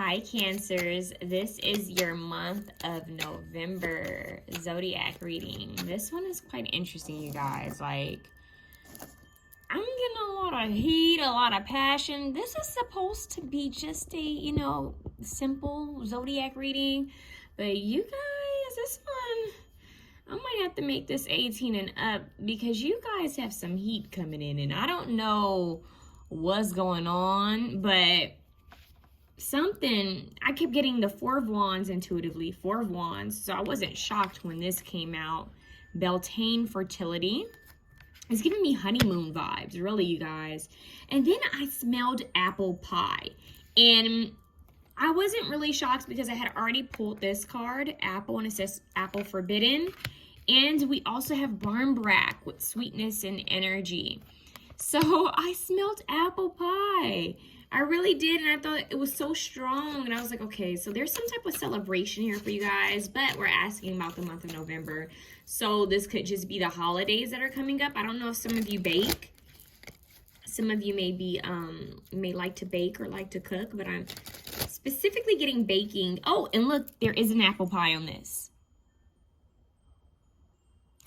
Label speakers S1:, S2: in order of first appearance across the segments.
S1: Hi Cancers, this is your month of November Zodiac reading. This one is quite interesting, you guys. Like, I'm getting a lot of heat, a lot of passion. This is supposed to be just a, simple Zodiac reading. But you guys, this one, I might have to make this 18 and up because you guys have some heat coming in. And I don't know what's going on, but I kept getting the Four of Wands intuitively, Four of Wands. So I wasn't shocked when this came out. Beltane fertility. It's giving me honeymoon vibes, really, you guys. And then I smelled apple pie. And I wasn't really shocked because I had already pulled this card, apple, and it says apple forbidden. And we also have barmbrack with sweetness and energy. So I smelled apple pie. I really did, and I thought it was so strong, and I was like, okay, so there's some type of celebration here for you guys, but we're asking about the month of November, so this could just be the holidays that are coming up. I don't know if some of you bake. Some of you may like to bake or like to cook, but I'm specifically getting baking. Oh, and look, there is an apple pie on this.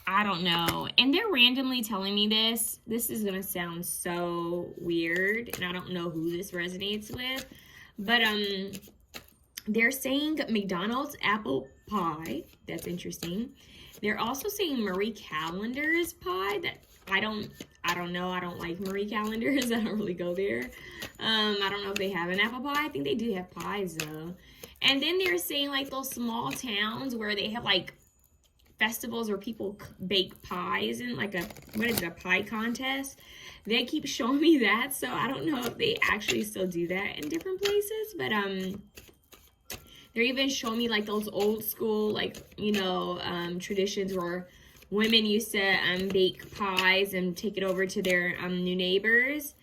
S1: I don't know. And they're randomly telling me this. This is going to sound so weird. And I don't know who this resonates with. But they're saying McDonald's apple pie. That's interesting. They're also saying Marie Callender's pie. That I don't know. I don't like Marie Callender's. I don't really go there. I don't know if they have an apple pie. I think they do have pies though. And then they're saying like those small towns where they have like festivals where people bake pies and like a pie contest. They keep showing me that, so I don't know if they actually still do that in different places, but they're even showing me like those old school traditions where women used to bake pies and take it over to their new neighbors.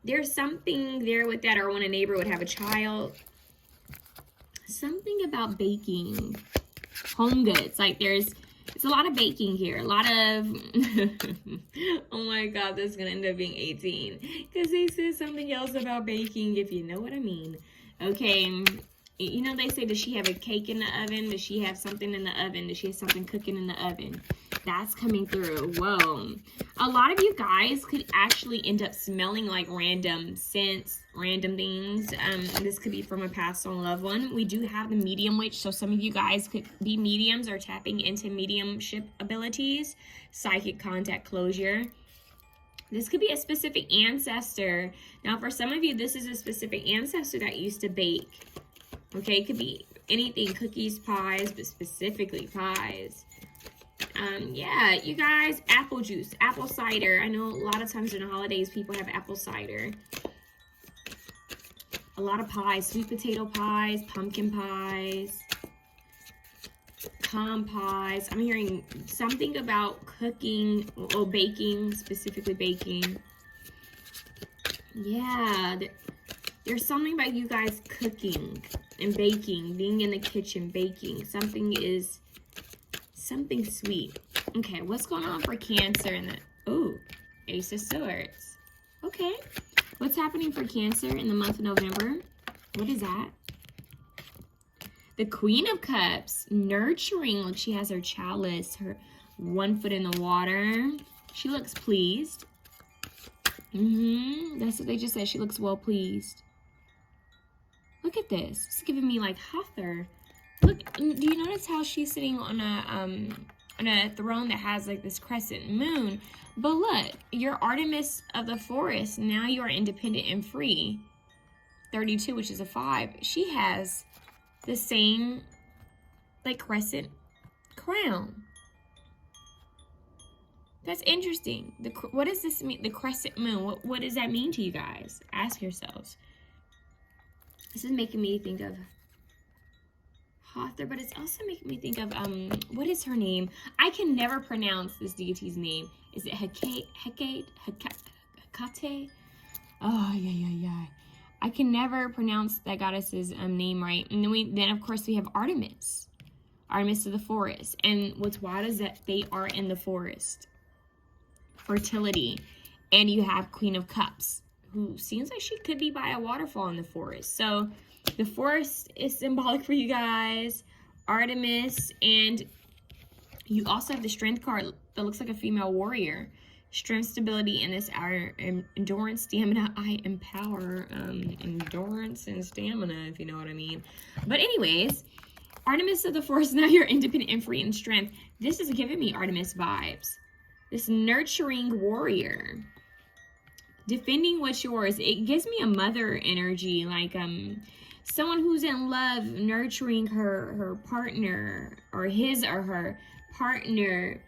S1: There's something there with that, or when a neighbor would have a child, something about baking home goods. Like it's a lot of baking here. A lot of, oh my God, this is going to end up being 18. Because they said something else about baking, if you know what I mean. Okay, they say, does she have a cake in the oven? Does she have something in the oven? Does she have something cooking in the oven? That's coming through. Whoa. A lot of you guys could actually end up smelling like random scents, random things. This could be from a passed on loved one. We do have the medium witch, so some of you guys could be mediums or tapping into mediumship abilities, psychic contact closure. This could be a specific ancestor. Now, for some of you, this is a specific ancestor that used to bake. Okay, it could be anything, cookies, pies, but specifically pies. Yeah, you guys, apple juice, apple cider. I know a lot of times in the holidays, people have apple cider. A lot of pies, sweet potato pies, pumpkin pies, calm pies. I'm hearing something about cooking or baking, specifically baking. Yeah, there's something about you guys cooking and baking, being in the kitchen, baking. Something sweet. Okay, what's going on for Cancer in the, ooh, Ace of Swords. Okay, what's happening for Cancer in the month of November? What is that? The Queen of Cups, nurturing. Look, she has her chalice, her 1 foot in the water. She looks pleased. That's what they just said. She looks well pleased. Look at this. It's giving me like Hathor. Look, do you notice how she's sitting on a throne that has like this crescent moon? But look, you're Artemis of the forest. Now you are independent and free. 32, which is a 5. She has the same like crescent crown. That's interesting. What does this mean? The crescent moon. What does that mean to you guys? Ask yourselves. This is making me think of Hathor, but it's also making me think of, what is her name? I can never pronounce this deity's name. Is it Hecate? Oh, yeah. I can never pronounce that goddess's name right. And then of course we have Artemis. Artemis of the forest. And what's wild is that they are in the forest. Fertility. And you have Queen of Cups, who seems like she could be by a waterfall in the forest. So The forest is symbolic for you guys. Artemis, and you also have the strength card that looks like a female warrior. Strength, stability, and this hour, endurance, stamina. I empower endurance and stamina, if you know what I mean. But anyways, Artemis of the forest, now you're independent and free in strength. This is giving me Artemis vibes. This nurturing warrior. Defending what's yours. It gives me a mother energy, like someone who's in love, nurturing her partner, or his or her partner,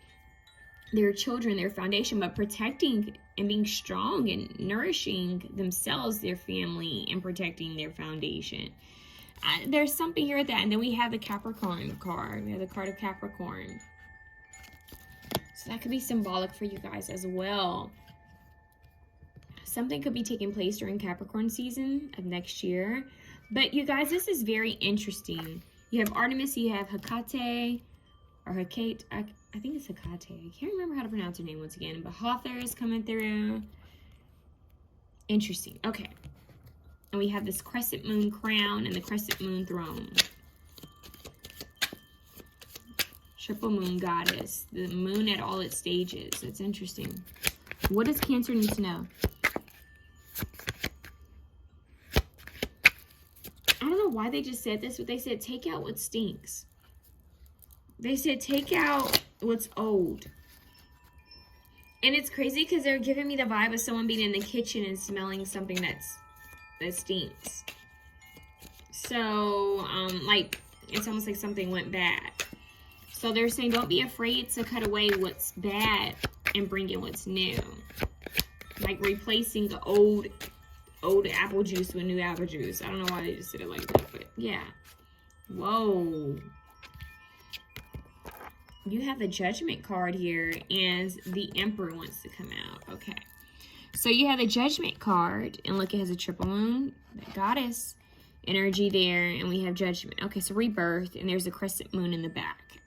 S1: their children, their foundation, but protecting and being strong and nourishing themselves, their family, and protecting their foundation. There's something here at that. And then we have the Capricorn card. We have the card of Capricorn. So that could be symbolic for you guys as well. Something could be taking place during Capricorn season of next year. But you guys, this is very interesting. You have Artemis, you have Hecate, or Hecate, I think it's Hecate. I can't remember how to pronounce her name once again. But Hathor is coming through. Interesting. Okay. And we have this crescent moon crown and the crescent moon throne. Triple moon goddess. The moon at all its stages. It's interesting. What does Cancer need to know? I don't know why they just said this, but they said take out what stinks. They said take out what's old. And it's crazy because they're giving me the vibe of someone being in the kitchen and smelling something that stinks. So, like, it's almost like something went bad. So they're saying don't be afraid to cut away what's bad and bring in what's new. Like replacing the old apple juice with new apple juice. I don't know why they just said it like that, but yeah. Whoa. You have the Judgment card here, and the Emperor wants to come out. Okay. So you have the Judgment card, and look, it has a triple moon, that goddess energy there, and we have Judgment. Okay, so rebirth, and there's a crescent moon in the back.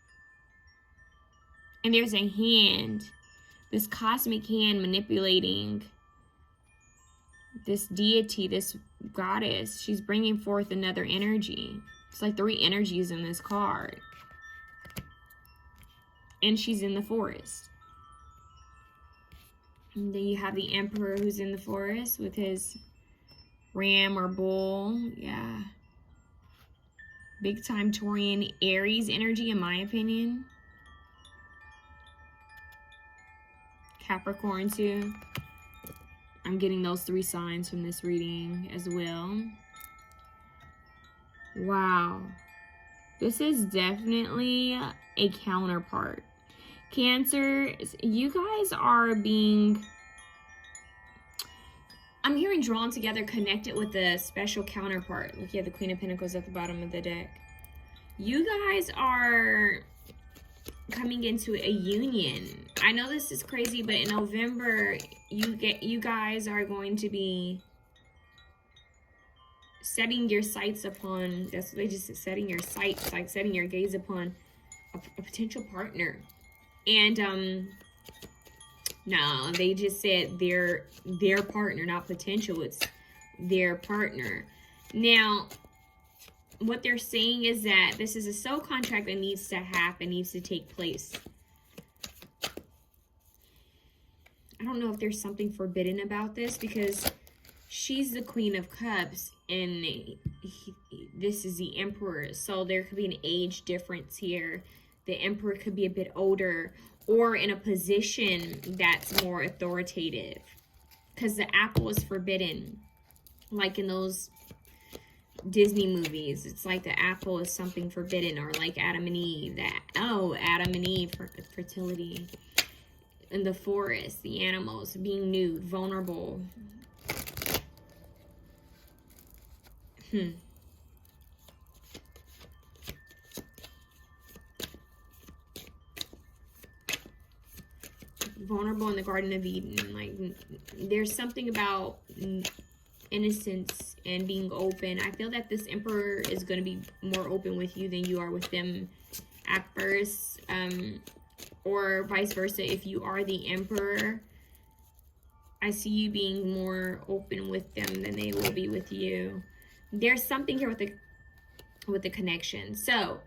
S1: And there's a hand, this cosmic hand manipulating this deity, this goddess. She's bringing forth another energy. It's like 3 energies in this card. And she's in the forest. And then you have the Emperor who's in the forest with his ram or bull. Yeah. Big time Taurian Aries energy, in my opinion. Capricorn too. I'm getting those 3 signs from this reading as well. Wow. This is definitely a counterpart. Cancer, you guys are being, I'm hearing drawn together, connected with a special counterpart. Look, you have the Queen of Pentacles at the bottom of the deck. You guys are coming into a union. I know this is crazy, but in November, you guys are going to be setting your sights upon, that's what they just said, setting your sights, like setting your gaze upon a potential partner. And no, they just said their partner, not potential, it's their partner. Now, what they're saying is that this is a soul contract that needs to happen, needs to take place. I don't know if there's something forbidden about this, because she's the Queen of Cups and this is the Emperor. So there could be an age difference here. The Emperor could be a bit older or in a position that's more authoritative, because the apple is forbidden. Like in those Disney movies, it's like the apple is something forbidden, or like Adam and Eve, that, oh, Adam and Eve, for fertility. In the forest, the animals being nude, vulnerable. Vulnerable in the Garden of Eden. Like, there's something about innocence and being open. I feel that this Emperor is going to be more open with you than you are with them at first, or vice versa. If you are the Emperor, I see you being more open with them than they will be with you. there's something here with the connection. So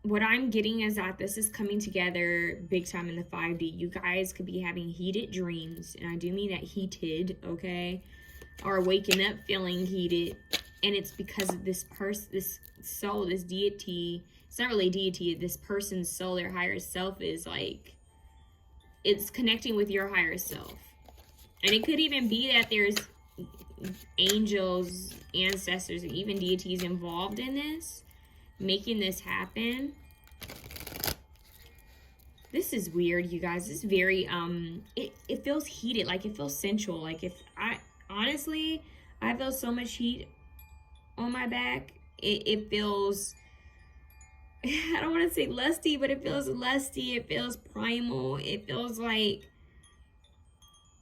S1: what I'm getting is that this is coming together big time in the 5D. You guys could be having heated dreams, and I do mean that heated, okay? Or waking up feeling heated, and it's because of this person, this soul, this deity. It's not really a deity. This person's soul, their higher self, is like, it's connecting with your higher self. And it could even be that there's angels, ancestors, and even deities involved in this, making this happen. This is weird, you guys. This is very it feels heated, like it feels sensual. Like, if I honestly, I feel so much heat on my back. It feels, I don't want to say lusty, but it feels lusty. It feels primal. It feels like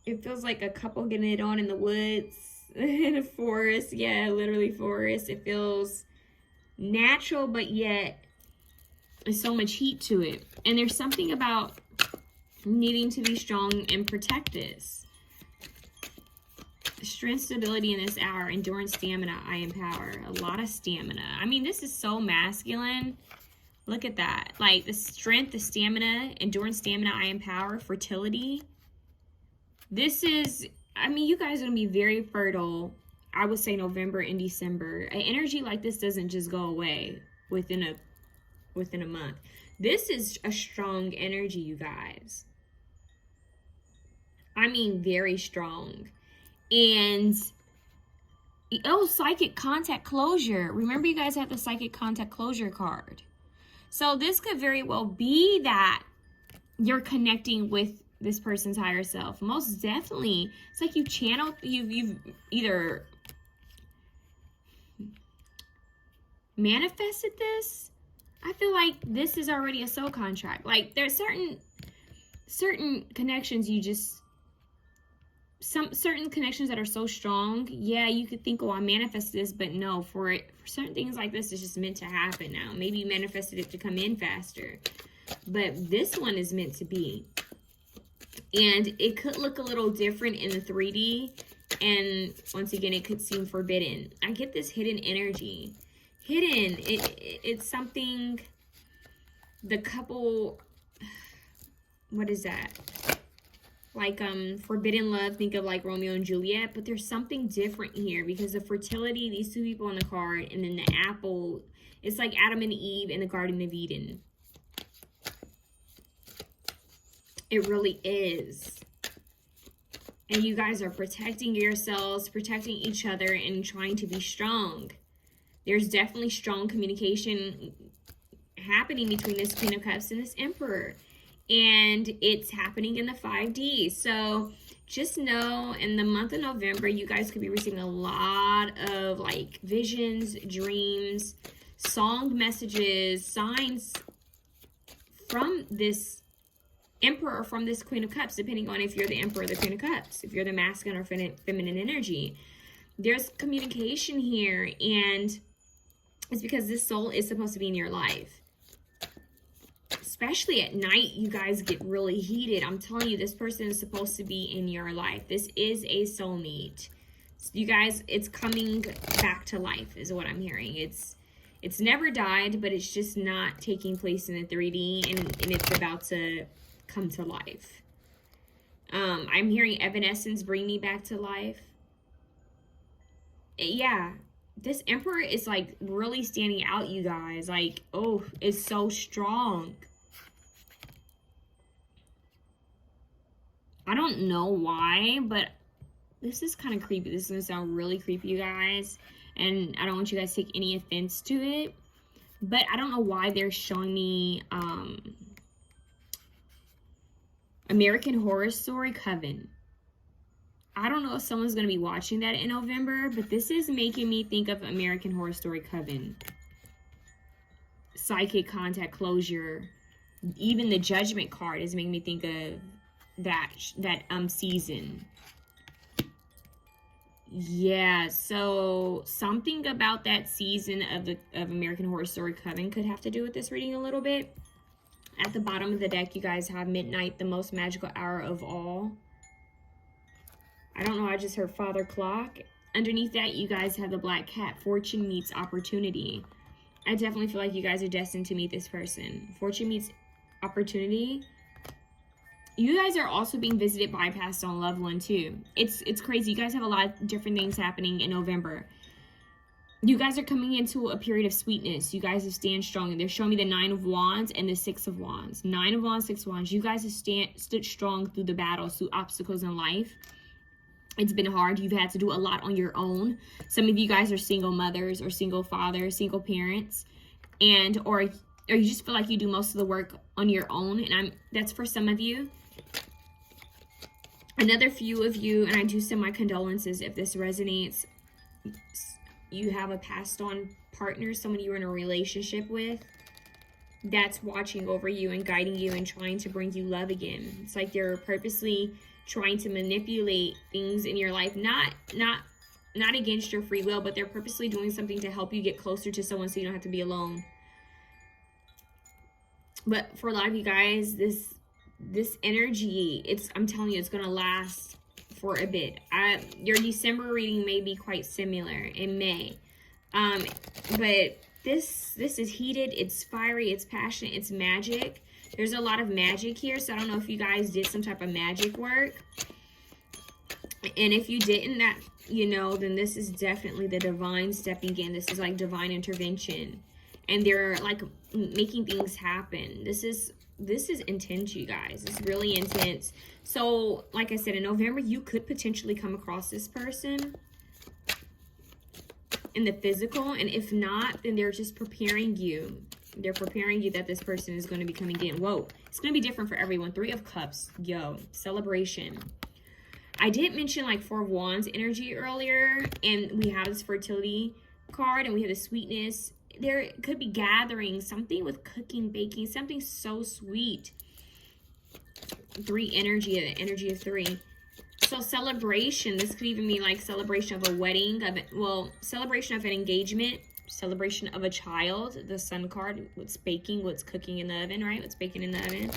S1: a couple getting it on in the woods, in a forest. Yeah, literally forest. It feels natural, but yet there's so much heat to it. And there's something about needing to be strong and protect this. Strength, stability in this hour, endurance, stamina, I empower. A lot of stamina. I mean, this is so masculine. Look at that. Like, the strength, the stamina, endurance, stamina, I empower, fertility. This is, I mean, you guys are going to be very fertile, I would say November and December. An energy like this doesn't just go away within a month. This is a strong energy, you guys. I mean, very strong. And, oh, psychic contact closure. Remember, you guys have the psychic contact closure card. So this could very well be that you're connecting with this person's higher self. Most definitely. It's like you've either manifested this. I feel like this is already a soul contract. Like, there's certain connections you just, certain connections that are so strong. Yeah, you could think, oh, I manifested this, but no, for certain things like this, it's just meant to happen now. Maybe you manifested it to come in faster, but this one is meant to be. And it could look a little different in the 3D, and once again, it could seem forbidden. I get this hidden energy. Hidden, it's something, the couple, what is that? Like, forbidden love, think of like Romeo and Juliet, but there's something different here because of fertility, these two people on the card, and then the apple, it's like Adam and Eve in the Garden of Eden. It really is. And you guys are protecting yourselves, protecting each other, and trying to be strong. There's definitely strong communication happening between this Queen of Cups and this Emperor. And it's happening in the 5D. So just know in the month of November, you guys could be receiving a lot of like visions, dreams, song messages, signs from this Emperor or from this Queen of Cups, depending on if you're the Emperor or the Queen of Cups, if you're the masculine or feminine energy. There's communication here, and it's because this soul is supposed to be in your life. Especially at night, you guys get really heated. I'm telling you, this person is supposed to be in your life. This is a soulmate. You guys, it's coming back to life is what I'm hearing. It's never died, but it's just not taking place in the 3D, and it's about to come to life. I'm hearing evanescence, bring me back to life. Yeah, this Emperor is like really standing out, you guys. Like, oh, it's so strong. I don't know why, but this is kind of creepy. This is going to sound really creepy, you guys. And I don't want you guys to take any offense to it. But I don't know why they're showing me American Horror Story Coven. I don't know if someone's going to be watching that in November, but this is making me think of American Horror Story Coven. Psychic contact closure. Even the Judgment card is making me think of that season. Yeah, so something about that season of American Horror Story Coven could have to do with this reading a little bit. At the bottom of the deck, you guys have midnight, the most magical hour of all. I don't know, I just heard Father Clock. underneath that, you guys have the black cat. Fortune meets opportunity. I definitely feel like you guys are destined to meet this person. Fortune meets opportunity. You guys are also being visited by a passed on loved one too. It's crazy. You guys have a lot of different things happening in November. You guys are coming into a period of sweetness. You guys have stand strong. And they're showing me the 9 of Wands and the 6 of Wands. 9 of Wands, 6 of Wands. You guys have stood strong through the battles, through obstacles in life. It's been hard. You've had to do a lot on your own. Some of you guys are single mothers or single fathers, single parents. Or you just feel like you do most of the work on your own. And that's for some of you. Another few of you, and I do send my condolences if this resonates. You have a passed on partner, someone you're in a relationship with, that's watching over you and guiding you and trying to bring you love again. It's like they're purposely trying to manipulate things in your life, not against your free will, but they're purposely doing something to help you get closer to someone so you don't have to be alone. But for a lot of you guys, this energy, I'm telling you, it's gonna last for a bit. Your December reading may be quite similar in May, but this is heated, it's fiery, it's passionate, it's magic. There's a lot of magic here, so I don't know if you guys did some type of magic work, and if you didn't, then this is definitely the divine stepping in. This is like divine intervention, and they're like making things happen. This is intense, you guys. It's really intense. So, like I said, in November, you could potentially come across this person in the physical. And if not, then they're just preparing you. They're preparing you that this person is going to be coming in. Whoa. It's going to be different for everyone. 3 of Cups. Yo. Celebration. I did mention like 4 of Wands energy earlier. And we have this fertility card. And we have the sweetness. There could be gathering, something with cooking, baking, something so sweet. 3 energy, the energy of 3. So celebration, this could even be like celebration of a wedding, celebration of an engagement, celebration of a child. The Sun card, what's baking, what's cooking in the oven, right? What's baking in the oven.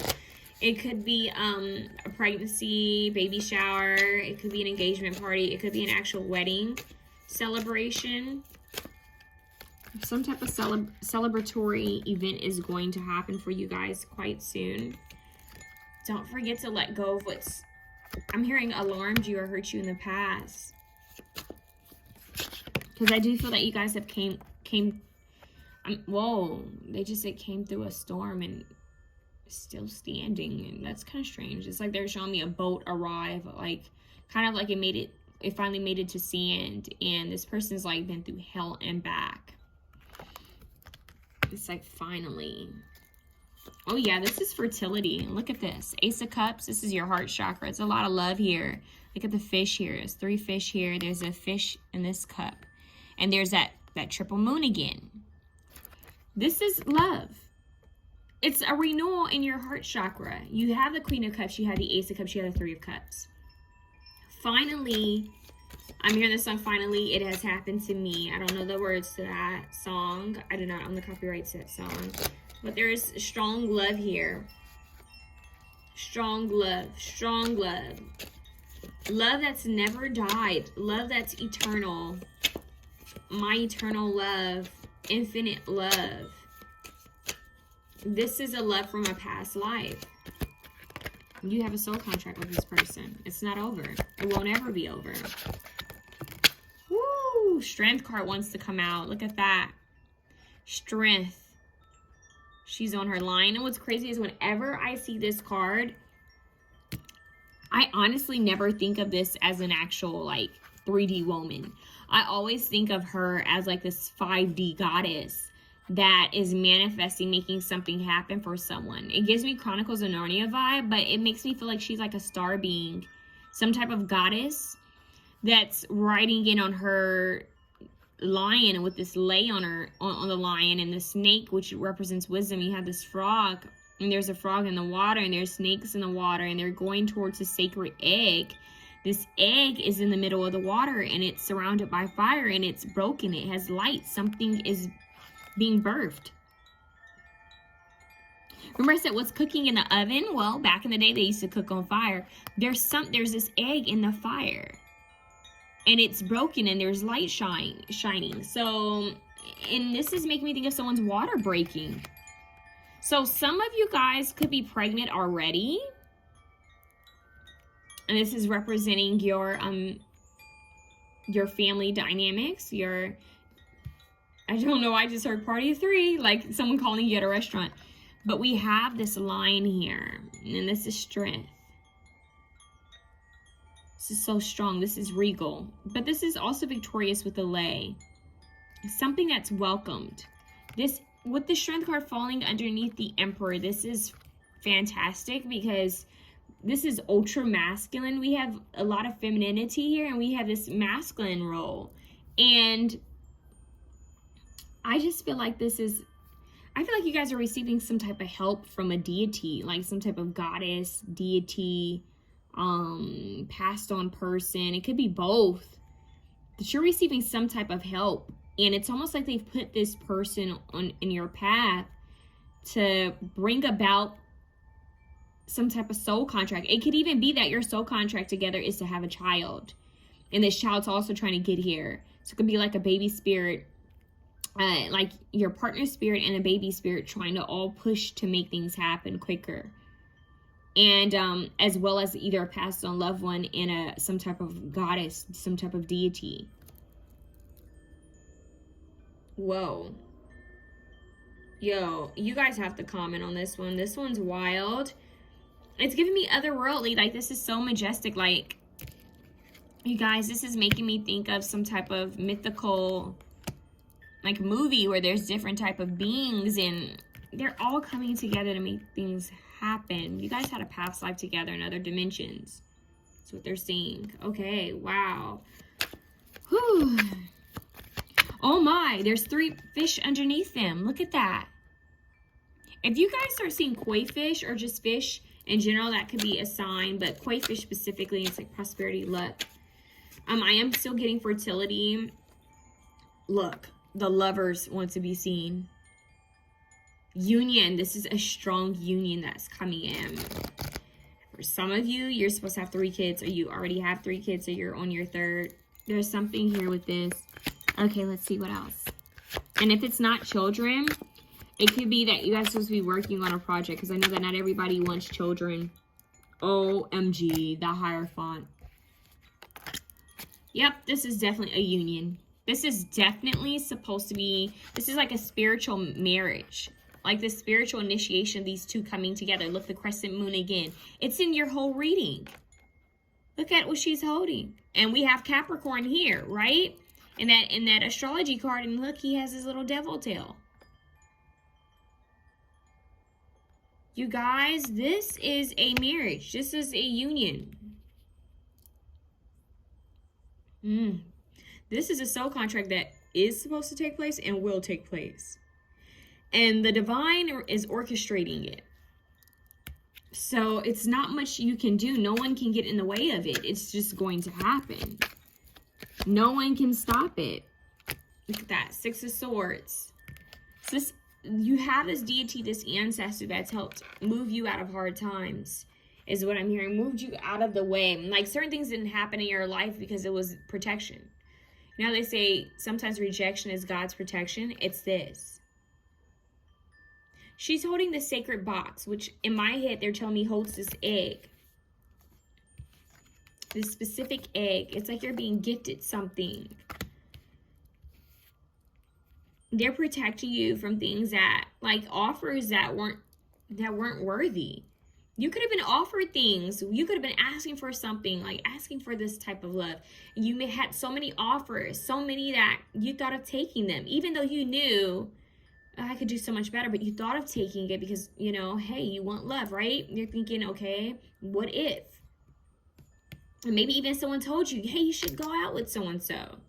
S1: It could be a pregnancy, baby shower. It could be an engagement party. It could be an actual wedding celebration. Some type of celebratory event is going to happen for you guys quite soon. Don't forget to let go of what's, I'm hearing, alarmed you or hurt you in the past. Because I do feel that you guys have whoa, they just said came through a storm and still standing. And that's kind of strange. It's like they're showing me a boat arrive, like kind of like it finally made it to sand. And this person's like been through hell and back. It's like finally. Oh yeah, this is fertility. Look at this. Ace of Cups. This is your heart chakra. It's a lot of love here. Look at the fish here. There's 3 fish here. There's a fish in this cup. And there's that triple moon again. This is love. It's a renewal in your heart chakra. You have the Queen of Cups. You have the Ace of Cups. You have the 3 of Cups. Finally, I'm hearing the song, finally, it has happened to me. I don't know the words to that song. I do not own the copyrights to that song. But there is strong love here. Strong love. Strong love. Love that's never died. Love that's eternal. My eternal love. Infinite love. This is a love from a past life. You have a soul contract with this person. It's not over. It won't ever be over. Woo! Strength card wants to come out. Look at that. Strength. She's on her line. And what's crazy is whenever I see this card, I honestly never think of this as an actual like 3D woman. I always think of her as like this 5D goddess that is manifesting, making something happen for someone. It gives me Chronicles of Narnia vibe, but it makes me feel like she's like a star being, some type of goddess that's riding in on her lion with this lay on her, on the lion, and the snake, which represents wisdom. You have this frog, and there's a frog in the water, and there's snakes in the water, and they're going towards a sacred egg. This egg is in the middle of the water, and it's surrounded by fire, and it's broken. It has light. Something is being birthed. Remember I said what's cooking in the oven? Well, back in the day, they used to cook on fire. There's this egg in the fire. and it's broken and there's light shining. So, and this is making me think of someone's water breaking. So some of you guys could be pregnant already. And this is representing your family dynamics, I don't know, I just heard party of three, like someone calling you at a restaurant. But we have this line here, and this is strength. This is so strong. This is regal. But this is also victorious with the lay. Something that's welcomed. This, with the strength card falling underneath the emperor, this is fantastic because this is ultra masculine. We have a lot of femininity here, and we have this masculine role. And I just feel like I feel like you guys are receiving some type of help from a deity, like some type of goddess, deity, passed on person. It could be both. But you're receiving some type of help. And it's almost like they've put this person in your path to bring about some type of soul contract. It could even be that your soul contract together is to have a child. And this child's also trying to get here. So it could be like a baby spirit, like your partner spirit and a baby spirit trying to all push to make things happen quicker. And as well as either a passed on loved one and some type of goddess, some type of deity. Whoa. Yo, you guys have to comment on this one. This one's wild. It's giving me otherworldly. Like, this is so majestic. Like, you guys, this is making me think of some type of mythical, like, movie where there's different type of beings and they're all coming together to make things happen. You guys had a past life together in other dimensions. That's what they're saying. Okay, wow. Whew. Oh my, there's 3 fish underneath them. Look at that. If you guys start seeing koi fish or just fish in general, that could be a sign, but koi fish specifically, it's like prosperity, luck. I am still getting fertility. Look, the lovers want to be seen. Union, this is a strong union that's coming in. For some of you, you're supposed to have 3 kids, or you already have 3 kids, or you're on your 3rd. There's something here with this. Okay, let's see what else. And if it's not children, it could be that you guys are supposed to be working on a project, because I know that not everybody wants children. OMG, the Hierophant. Yep, this is definitely a union. This is definitely supposed to be, this is like a spiritual marriage. Like the spiritual initiation of these two coming together. Look, the crescent moon again. It's in your whole reading. Look at what she's holding. And we have Capricorn here, right? In that astrology card, and look, he has his little devil tail. You guys, this is a marriage. This is a union. This is a soul contract that is supposed to take place and will take place. And the divine is orchestrating it. So it's not much you can do. No one can get in the way of it. It's just going to happen. No one can stop it. Look at that. 6 of Swords. So this, you have this deity, this ancestor that's helped move you out of hard times, is what I'm hearing. Moved you out of the way. Like, certain things didn't happen in your life because it was protection. You know, they say sometimes rejection is God's protection. It's this. She's holding the sacred box, which in my head, they're telling me holds this egg. This specific egg. It's like you're being gifted something. They're protecting you from things that, like, offers that weren't worthy. You could have been offered things. You could have been asking for something, like asking for this type of love. You may had so many offers, so many that you thought of taking them, even though you knew, oh, I could do so much better, but you thought of taking it because, you know, hey, you want love, right? You're thinking, okay, what if? And maybe even someone told you, hey, you should go out with so-and-so.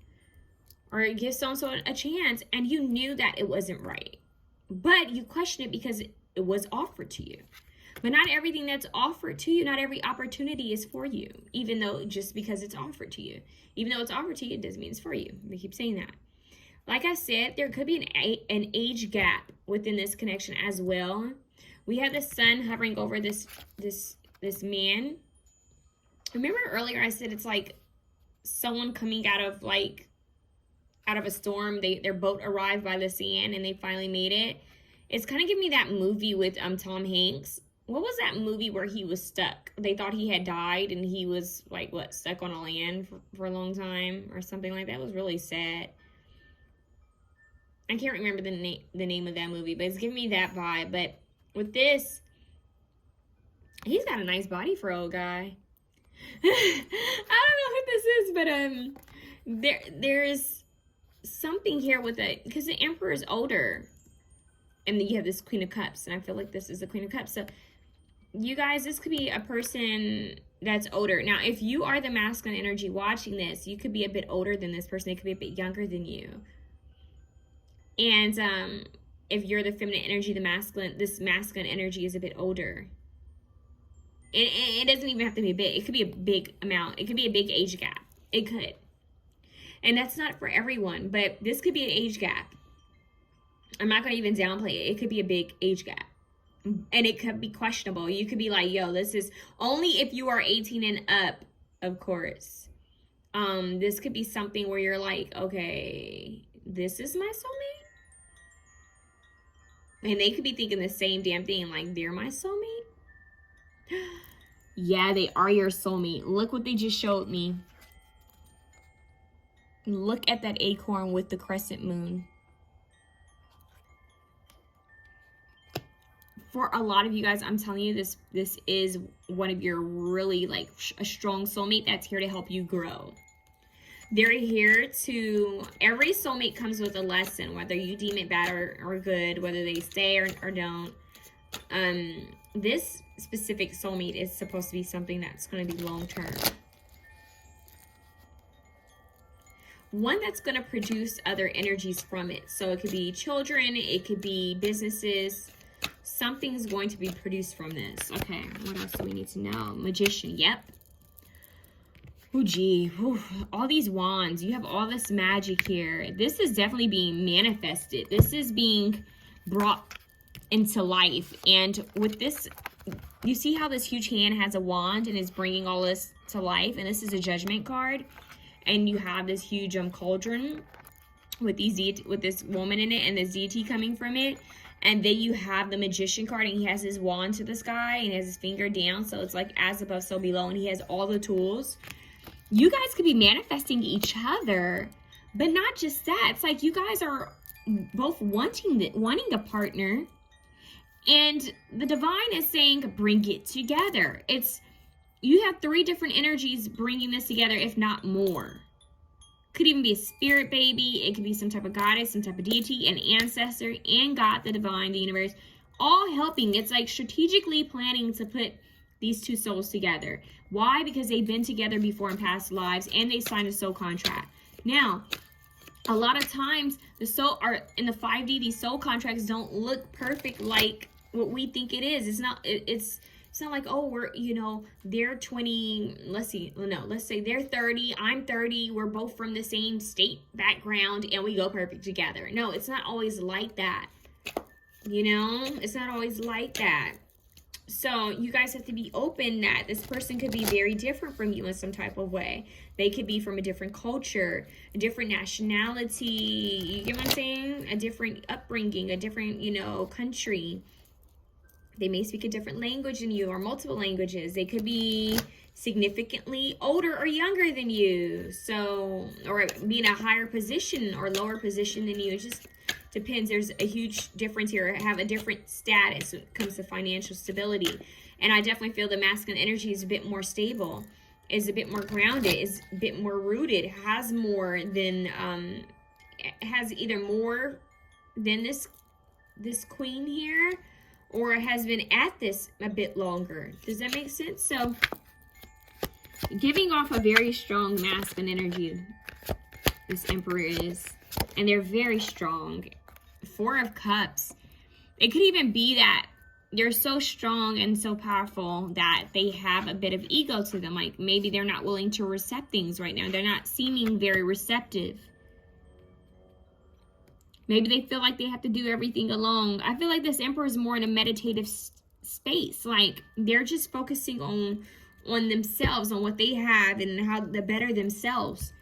S1: Or give so-and-so a chance, and you knew that it wasn't right. But you question it because it was offered to you. But not everything that's offered to you, not every opportunity is for you. Even though, just because it's offered to you. Even though it's offered to you, it doesn't mean it's for you. They keep saying that. Like I said, there could be an age gap within this connection as well. We have the sun hovering over this man. Remember earlier I said it's like someone coming out of like out of a storm. Their boat arrived by the sand and they finally made it. It's kind of giving me that movie with Tom Hanks. What was that movie where he was stuck? They thought he had died and he was like what, stuck on a land for a long time or something like that. It was really sad. I can't remember the name of that movie, but it's giving me that vibe. But with this, he's got a nice body for an old guy. I don't know what this is, but there's something here with it because the Emperor is older, and then you have this Queen of Cups, and I feel like this is the Queen of Cups. So you guys, this could be a person that's older. Now, if you are the masculine energy watching this, you could be a bit older than this person. They could be a bit younger than you. And if you're the feminine energy, this masculine energy is a bit older. It doesn't even have to be a bit. It could be a big amount. It could be a big age gap. It could. And that's not for everyone, but this could be an age gap. I'm not going to even downplay it. It could be a big age gap. And it could be questionable. You could be like, yo, this is only if you are 18 and up, of course. This could be something where you're like, okay, this is my soulmate. And they could be thinking the same damn thing, like they're my soulmate. Yeah, they are your soulmate. Look what they just showed me. Look at that acorn with the crescent moon. For a lot of you guys, I'm telling you, this is one of your really like a strong soulmate that's here to help you grow. They're here to, every soulmate comes with a lesson, whether you deem it bad or good, whether they stay or don't. This specific soulmate is supposed to be something that's going to be long-term. One that's going to produce other energies from it. So it could be children, it could be businesses. Something's going to be produced from this. Okay, what else do we need to know? Magician, yep. Oh, gee. Ooh, all these wands. You have all this magic here. This is definitely being manifested. This is being brought into life. And with this, you see how this huge hand has a wand and is bringing all this to life? And this is a judgment card. And you have this huge cauldron with this woman in it and this deity coming from it. And then you have the magician card, and he has his wand to the sky and he has his finger down. So it's like as above, so below. And he has all the tools. You guys could be manifesting each other, but not just that. It's like you guys are both wanting a partner, and the divine is saying, bring it together. You have 3 different energies bringing this together, if not more. Could even be a spirit baby. It could be some type of goddess, some type of deity, an ancestor, and God, the divine, the universe, all helping. It's like strategically planning to put these 2 souls together. Why? Because they've been together before in past lives, and they signed a soul contract. Now, a lot of times the soul are in the 5D. These soul contracts don't look perfect like what we think it is. It's not. It's not like, oh, we're, you know, they're 20. Let's say they're 30. I'm 30. We're both from the same state background, and we go perfect together. No, it's not always like that. You know, it's not always like that. So you guys have to be open that this person could be very different from you in some type of way. They could be from a different culture, a different nationality, you get what I'm saying? A different upbringing, a different, you know, country. They may speak a different language than you or multiple languages. They could be significantly older or younger than you. So, or be in a higher position or lower position than you. It just depends. There's a huge difference here. Have a different status when it comes to financial stability. And I definitely feel the masculine energy is a bit more stable, is a bit more grounded, is a bit more rooted, has more than, has either more than this queen here, or has been at this a bit longer. Does that make sense? So, giving off a very strong masculine energy, this Emperor is. And they're very strong. 4 of Cups. It could even be that they're so strong and so powerful that they have a bit of ego to them. Like maybe they're not willing to accept things right now. They're not seeming very receptive. Maybe they feel like they have to do everything alone. I feel like this Emperor is more in a meditative space. Like they're just focusing on themselves, on what they have, and how to better themselves.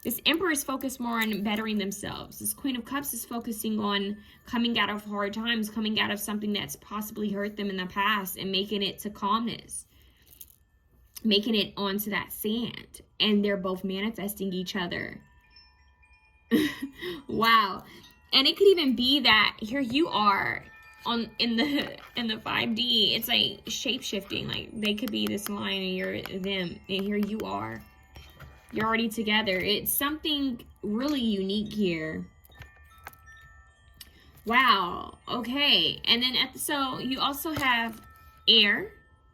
S1: This Emperor is focused more on bettering themselves. This Queen of Cups is focusing on coming out of hard times, coming out of something that's possibly hurt them in the past and making it to calmness, making it onto that sand. And they're both manifesting each other. Wow. And it could even be that here you are in the 5D. It's like shape-shifting. Like they could be this line and you're them, and here you are. You're already together. It's something really unique here. Wow. Okay. And then so you also have air,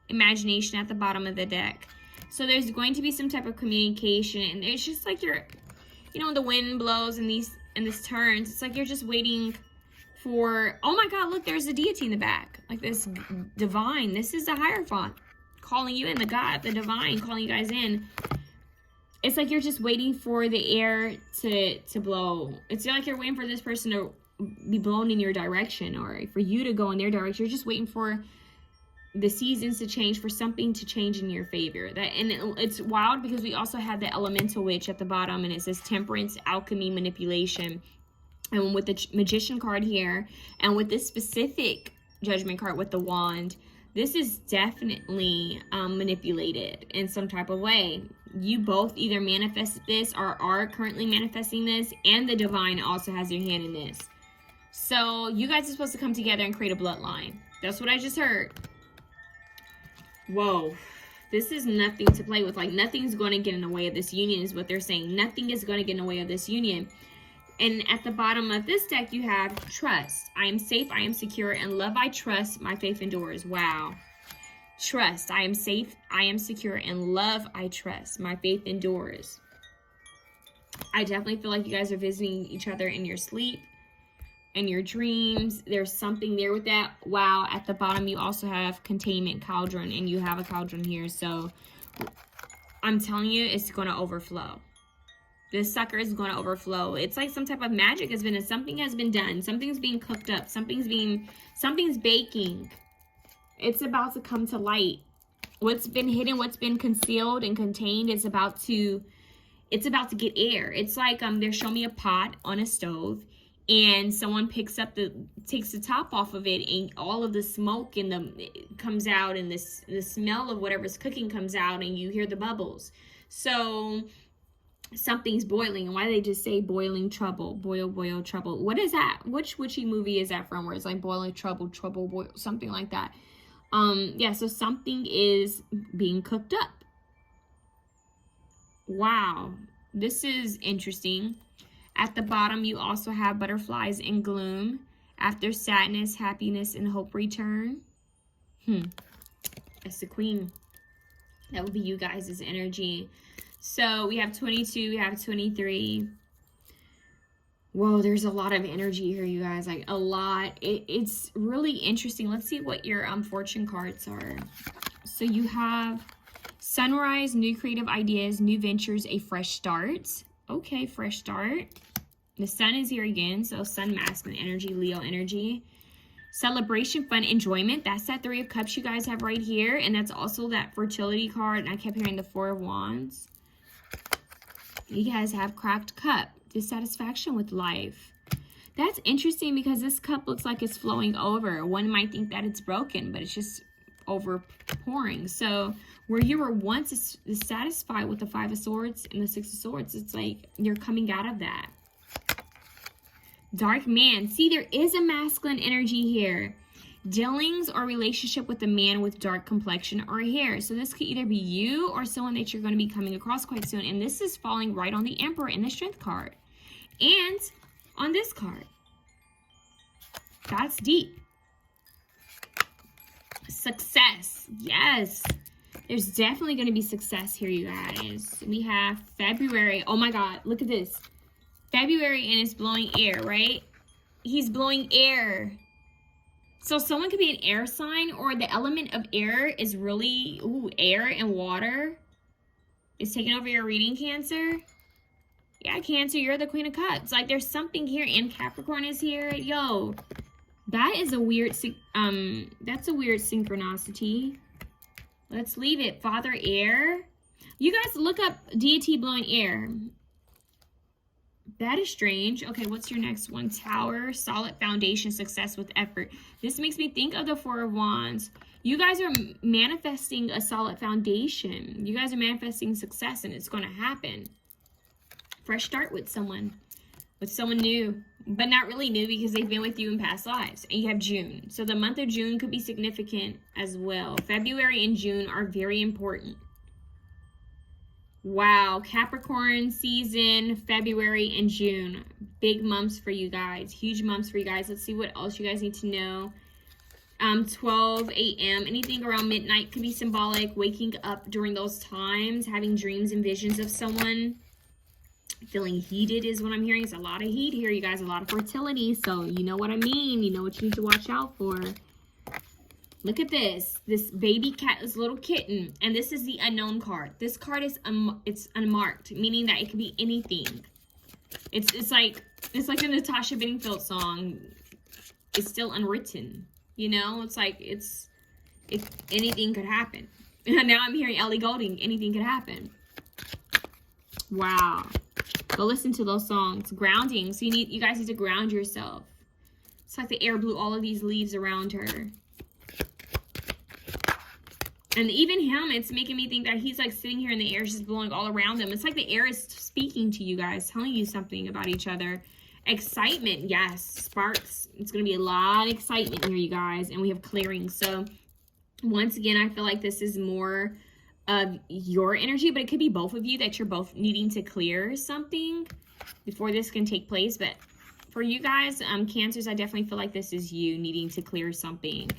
S1: imagination at the bottom of the deck. So there's going to be some type of communication, and it's just like you're, you know, the wind blows and this turns. It's like you're just waiting for, oh my God, look, there's a deity in the back. Like this divine. This is the Hierophant calling you in, the God, the divine calling you guys in. It's like you're just waiting for the air to blow. It's like you're waiting for this person to be blown in your direction, or for you to go in their direction. You're just waiting for the seasons to change, for something to change in your favor. It's wild because we also have the Elemental Witch at the bottom, and it says temperance, alchemy, manipulation. And with the Magician card here, and with this specific Judgment card with the wand, this is definitely manipulated in some type of way. You both either manifested this or are currently manifesting this, and the divine also has their hand in this. So you guys are supposed to come together and create a bloodline. That's what I just heard. Whoa. This is nothing to play with. Like, nothing's going to get in the way of this union is what they're saying. Nothing is going to get in the way of this union. And at the bottom of this deck, you have trust. I am safe, I am secure, and love I trust, my faith endures. Wow. Trust. I am safe, I am secure, and love I trust, my faith endures. I definitely feel like you guys are visiting each other in your sleep, in your dreams. There's something there with that. Wow. At the bottom, you also have containment, cauldron, and you have a cauldron here. So I'm telling you, it's going to overflow. This sucker is going to overflow. It's like some type of magic has been done. Something has been done. Something's being cooked up. Something's baking. It's about to come to light. What's been hidden, what's been concealed and contained is about to get air. It's like they're showing me a pot on a stove, and someone takes the top off of it, and all of the smoke and it comes out, and the smell of whatever's cooking comes out, and you hear the bubbles. So something's boiling. And why do they just say boiling trouble? Boil, boil, trouble. What is that? Which witchy movie is that from, where it's like boiling trouble, trouble, boil, something like that? Yeah, so something is being cooked up. Wow. This is interesting. At the bottom, you also have butterflies and gloom. After sadness, happiness, and hope return. That's the Queen. That would be you guys' energy. So we have 22, we have 23. Whoa, there's a lot of energy here, you guys. Like, a lot. It's really interesting. Let's see what your fortune cards are. So you have sunrise, new creative ideas, new ventures, a fresh start. Okay, fresh start. The sun is here again. So sun, masculine energy, Leo energy. Celebration, fun, enjoyment. That's that 3 of Cups you guys have right here. And that's also that fertility card. And I kept hearing the 4 of Wands. You guys have cracked cup, dissatisfaction with life. That's interesting because this cup looks like it's flowing over. One might think that it's broken, but it's just over pouring. So where you were once dissatisfied with the 5 of Swords and the 6 of Swords, it's like you're coming out of that. Dark man. See, there is a masculine energy here. Dealings or relationship with a man with dark complexion or hair. So this could either be you or someone that you're going to be coming across quite soon. And this is falling right on the Emperor in the Strength card. And on this card. That's deep. Success. Yes. There's definitely going to be success here, you guys. We have February. Oh my God. Look at this. February, and it's blowing air, right? He's blowing air. So someone could be an air sign, or the element of air is really, air and water is taking over your reading, Cancer. Yeah, Cancer, you're the Queen of Cups. Like, there's something here, and Capricorn is here. Yo, that is a weird, that's a weird synchronicity. Let's leave it. Father Air. You guys look up deity blowing air. That is strange. Okay, what's your next one? Tower, solid foundation, success with effort. This makes me think of the Four of Wands. You guys are manifesting a solid foundation. You guys are manifesting success, and it's going to happen. Fresh start with someone new, but not really new because they've been with you in past lives. And you have June. So the month of June could be significant as well. February and June are very important. Wow, Capricorn season, February and June. Big months for you guys. Huge months for you guys. Let's see what else you guys need to know. 12 a.m. Anything around midnight could be symbolic. Waking up during those times. Having dreams and visions of someone. Feeling heated is what I'm hearing. It's a lot of heat here, you guys. A lot of fertility. So you know what I mean. You know what you need to watch out for. Look at this. This baby cat, this little kitten. And this is the unknown card. This card is it's unmarked, meaning that it could be anything. It's like the Natasha Bedingfield song. It's still unwritten. You know? It's like if anything could happen. Now I'm hearing Ellie Goulding. Anything could happen. Wow. Go listen to those songs. Grounding. So you guys need to ground yourself. It's like the air blew all of these leaves around her. And even him, it's making me think that he's like sitting here and the air is just blowing all around him. It's like the air is speaking to you guys, telling you something about each other. Excitement, yes. Sparks. It's going to be a lot of excitement here, you guys. And we have clearing. So once again, I feel like this is more of your energy, but it could be both of you, that you're both needing to clear something before this can take place. But for you guys, Cancers, I definitely feel like this is you needing to clear something.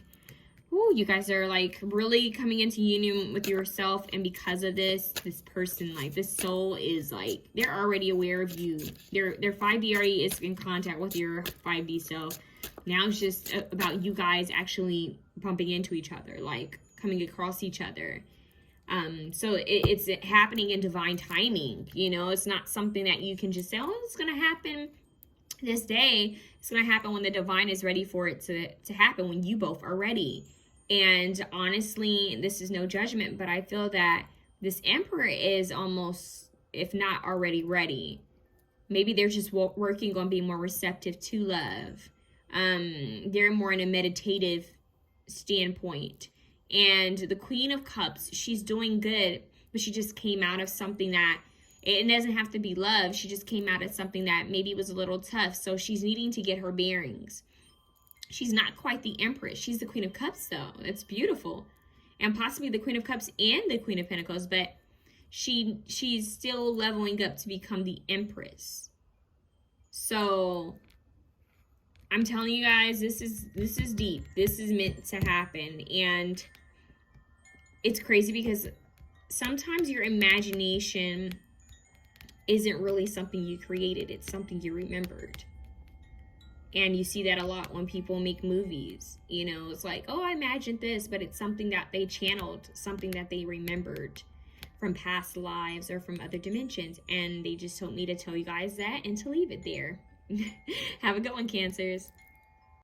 S1: Ooh, you guys are like really coming into union with yourself, and because of this person, like this soul is like, they're already aware of you. Their 5D already is in contact with your 5D self. Now it's just about you guys actually bumping into each other, like coming across each other. So it's happening in divine timing. You know, it's not something that you can just say, oh, it's going to happen this day. It's going to happen when the divine is ready for it to happen, when you both are ready. And honestly, this is no judgment, but I feel that this Emperor is almost, if not already ready. Maybe they're just working on being more receptive to love. They're more in a meditative standpoint. And the Queen of Cups, she's doing good, but she just came out of something that, it doesn't have to be love. She just came out of something that maybe was a little tough. So she's needing to get her bearings. She's not quite the Empress. She's the Queen of Cups, though. It's beautiful. And possibly the Queen of Cups and the Queen of Pentacles, but she's still leveling up to become the Empress. So I'm telling you guys, this is deep. This is meant to happen. And it's crazy because sometimes your imagination isn't really something you created. It's something you remembered. And you see that a lot when people make movies. You know, it's like, oh, I imagined this, but it's something that they channeled, something that they remembered from past lives or from other dimensions. And they just told me to tell you guys that and to leave it there. Have a good one, Cancers.